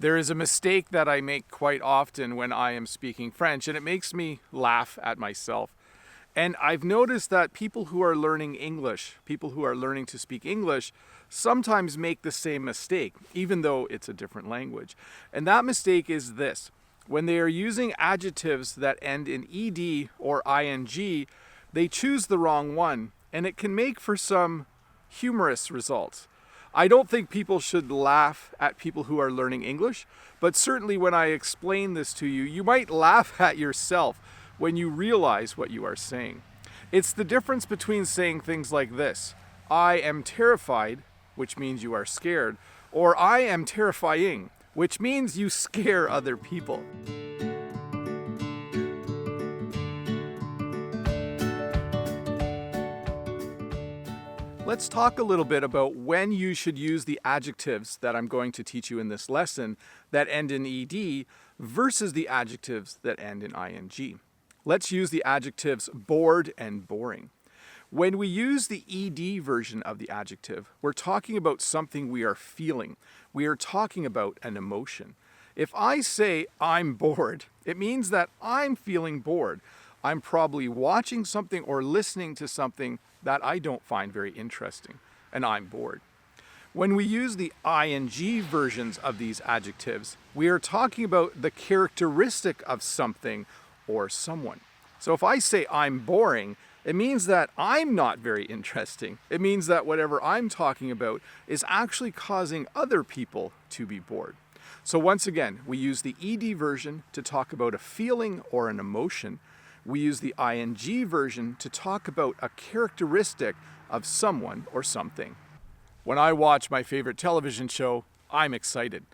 There is a mistake that I make quite often when I am speaking French, and it makes me laugh at myself. And I've noticed that people who are learning English, people who are learning to speak English, sometimes make the same mistake, even though it's a different language. And that mistake is this. When they are using adjectives that end in ed or ing, they choose the wrong one, and it can make for some humorous results. I don't think people should laugh at people who are learning English, but certainly when I explain this to you, you might laugh at yourself when you realize what you are saying. It's the difference between saying things like this: I am terrified, which means you are scared, or I am terrifying, which means you scare other people. Let's talk a little bit about when you should use the adjectives that I'm going to teach you in this lesson that end in ed versus the adjectives that end in ing. Let's use the adjectives bored and boring. When we use the ed version of the adjective, we're talking about something we are feeling. We are talking about an emotion. If I say I'm bored, it means that I'm feeling bored. I'm probably watching something or listening to something that I don't find very interesting, and I'm bored. When we use the ing versions of these adjectives, we are talking about the characteristic of something or someone. So if I say I'm boring, it means that I'm not very interesting. It means that whatever I'm talking about is actually causing other people to be bored. So once again, we use the ed version to talk about a feeling or an emotion. We use the ing version to talk about a characteristic of someone or something. When I watch my favorite television show, I'm excited.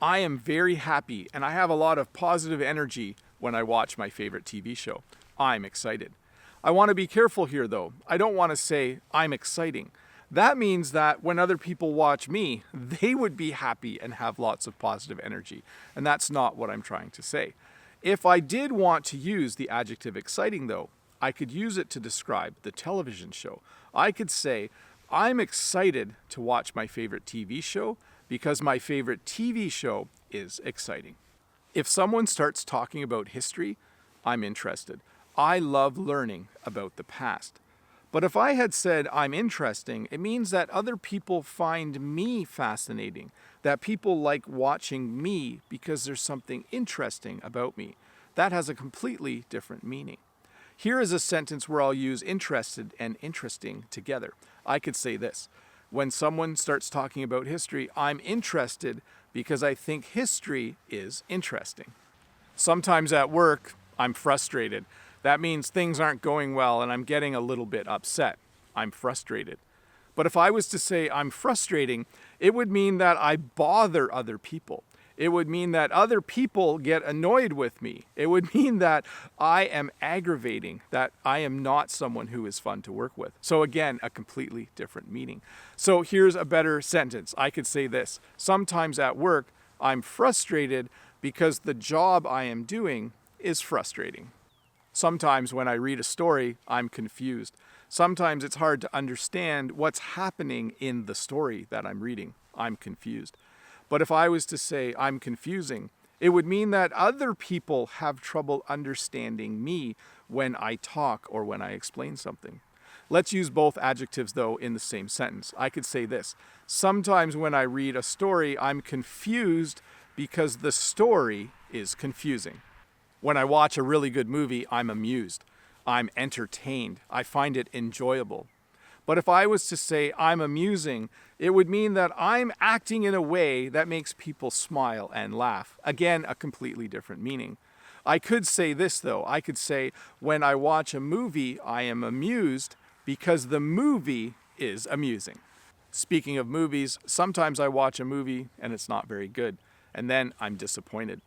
I am very happy, and I have a lot of positive energy when I watch my favorite TV show. I'm excited. I want to be careful here though. I don't want to say I'm exciting. That means that when other people watch me, they would be happy and have lots of positive energy. And that's not what I'm trying to say. If I did want to use the adjective exciting though, I could use it to describe the television show. I could say, I'm excited to watch my favorite TV show because my favorite TV show is exciting. If someone starts talking about history, I'm interested. I love learning about the past. But if I had said I'm interesting, it means that other people find me fascinating, that people like watching me because there's something interesting about me. That has a completely different meaning. Here is a sentence where I'll use interested and interesting together. I could say this: when someone starts talking about history, I'm interested because I think history is interesting. Sometimes at work, I'm frustrated. That means things aren't going well and I'm getting a little bit upset. I'm frustrated. But if I was to say I'm frustrating, it would mean that I bother other people. It would mean that other people get annoyed with me. It would mean that I am aggravating, that I am not someone who is fun to work with. So again, a completely different meaning. So here's a better sentence. I could say this: sometimes at work, I'm frustrated because the job I am doing is frustrating. Sometimes when I read a story, I'm confused. Sometimes it's hard to understand what's happening in the story that I'm reading. I'm confused. But if I was to say I'm confusing, it would mean that other people have trouble understanding me when I talk or when I explain something. Let's use both adjectives though in the same sentence. I could say this: sometimes when I read a story, I'm confused because the story is confusing. When I watch a really good movie, I'm amused. I'm entertained. I find it enjoyable. But if I was to say I'm amusing, it would mean that I'm acting in a way that makes people smile and laugh. Again, a completely different meaning. I could say this though. I could say when I watch a movie, I am amused because the movie is amusing. Speaking of movies, sometimes I watch a movie and it's not very good, and then I'm disappointed.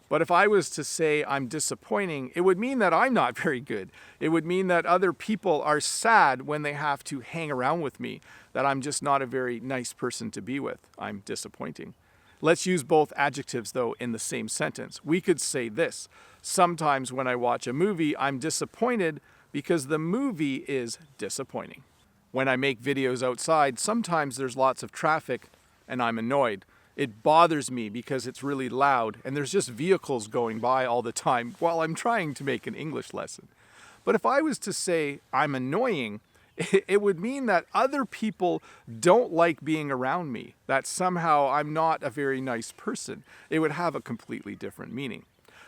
But if I was to say I'm disappointing, it would mean that I'm not very good. It would mean that other people are sad when they have to hang around with me, that I'm just not a very nice person to be with. I'm disappointing. Let's use both adjectives, though, in the same sentence. We could say this: sometimes when I watch a movie, I'm disappointed because the movie is disappointing. When I make videos outside, sometimes there's lots of traffic and I'm annoyed. It bothers me because it's really loud and there's just vehicles going by all the time while I'm trying to make an English lesson. But if I was to say I'm annoying, it would mean that other people don't like being around me, that somehow I'm not a very nice person. It would have a completely different meaning.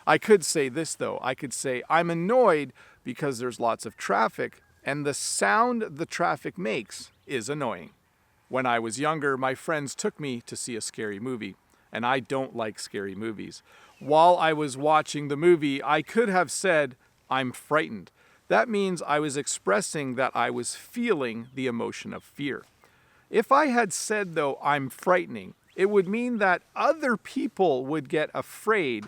I could say this though. I could say I'm annoyed because there's lots of traffic and the sound the traffic makes is annoying. When I was younger, my friends took me to see a scary movie, and I don't like scary movies. While I was watching the movie, I could have said, I'm frightened. That means I was expressing that I was feeling the emotion of fear. If I had said, though, I'm frightening, it would mean that other people would get afraid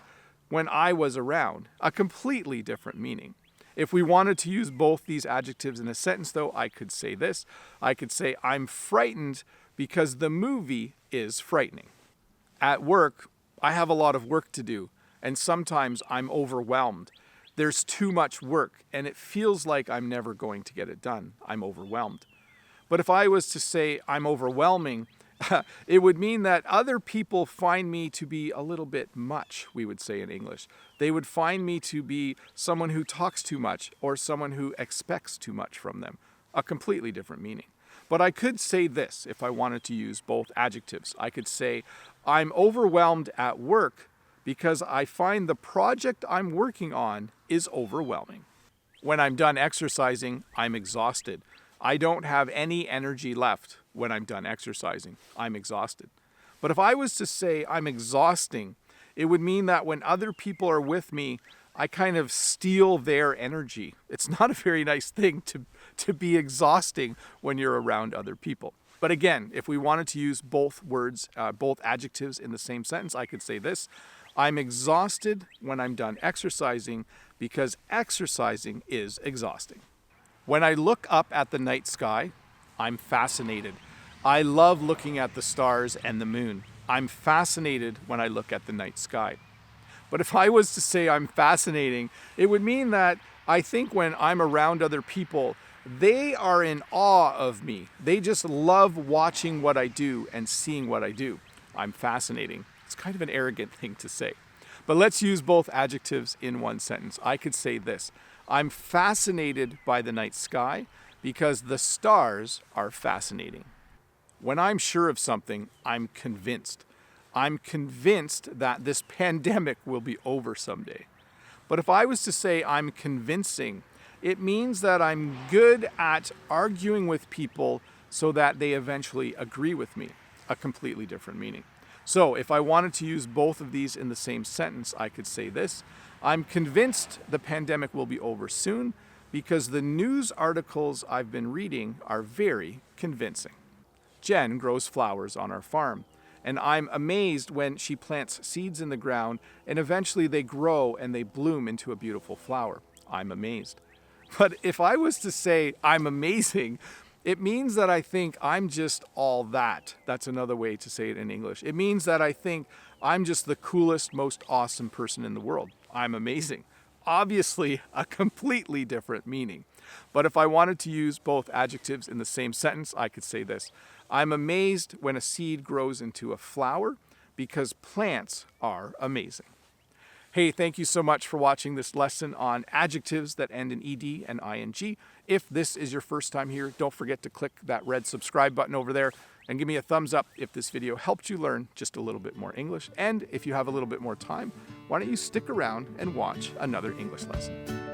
when I was around, a completely different meaning. If we wanted to use both these adjectives in a sentence, though, I could say this. I could say, I'm frightened because the movie is frightening. At work, I have a lot of work to do, and sometimes I'm overwhelmed. There's too much work, and it feels like I'm never going to get it done. I'm overwhelmed. But if I was to say I'm overwhelming, it would mean that other people find me to be a little bit much, we would say in English. They would find me to be someone who talks too much or someone who expects too much from them. A completely different meaning. But I could say this if I wanted to use both adjectives. I could say, I'm overwhelmed at work because I find the project I'm working on is overwhelming. When I'm done exercising, I'm exhausted. I don't have any energy left when I'm done exercising. I'm exhausted. But if I was to say I'm exhausting, it would mean that when other people are with me, I kind of steal their energy. It's not a very nice thing to be exhausting when you're around other people. But again, if we wanted to use both words, both adjectives in the same sentence, I could say this. I'm exhausted when I'm done exercising because exercising is exhausting. When I look up at the night sky, I'm fascinated. I love looking at the stars and the moon. I'm fascinated when I look at the night sky. But if I was to say I'm fascinating, it would mean that I think when I'm around other people, they are in awe of me. They just love watching what I do and seeing what I do. I'm fascinating. It's kind of an arrogant thing to say. But let's use both adjectives in one sentence. I could say this. I'm fascinated by the night sky because the stars are fascinating. When I'm sure of something, I'm convinced. I'm convinced that this pandemic will be over someday. But if I was to say I'm convincing, it means that I'm good at arguing with people so that they eventually agree with me. A completely different meaning. So if I wanted to use both of these in the same sentence, I could say this. I'm convinced the pandemic will be over soon because the news articles I've been reading are very convincing. Jen grows flowers on our farm, and I'm amazed when she plants seeds in the ground and eventually they grow and they bloom into a beautiful flower. I'm amazed. But if I was to say I'm amazing, it means that I think I'm just all that. That's another way to say it in English. It means that I think I'm just the coolest, most awesome person in the world. I'm amazing. Obviously, a completely different meaning. But if I wanted to use both adjectives in the same sentence, I could say this. I'm amazed when a seed grows into a flower because plants are amazing. Hey, thank you so much for watching this lesson on adjectives that end in ed and ing. If this is your first time here, don't forget to click that red subscribe button over there and give me a thumbs up if this video helped you learn just a little bit more English. And if you have a little bit more time, why don't you stick around and watch another English lesson?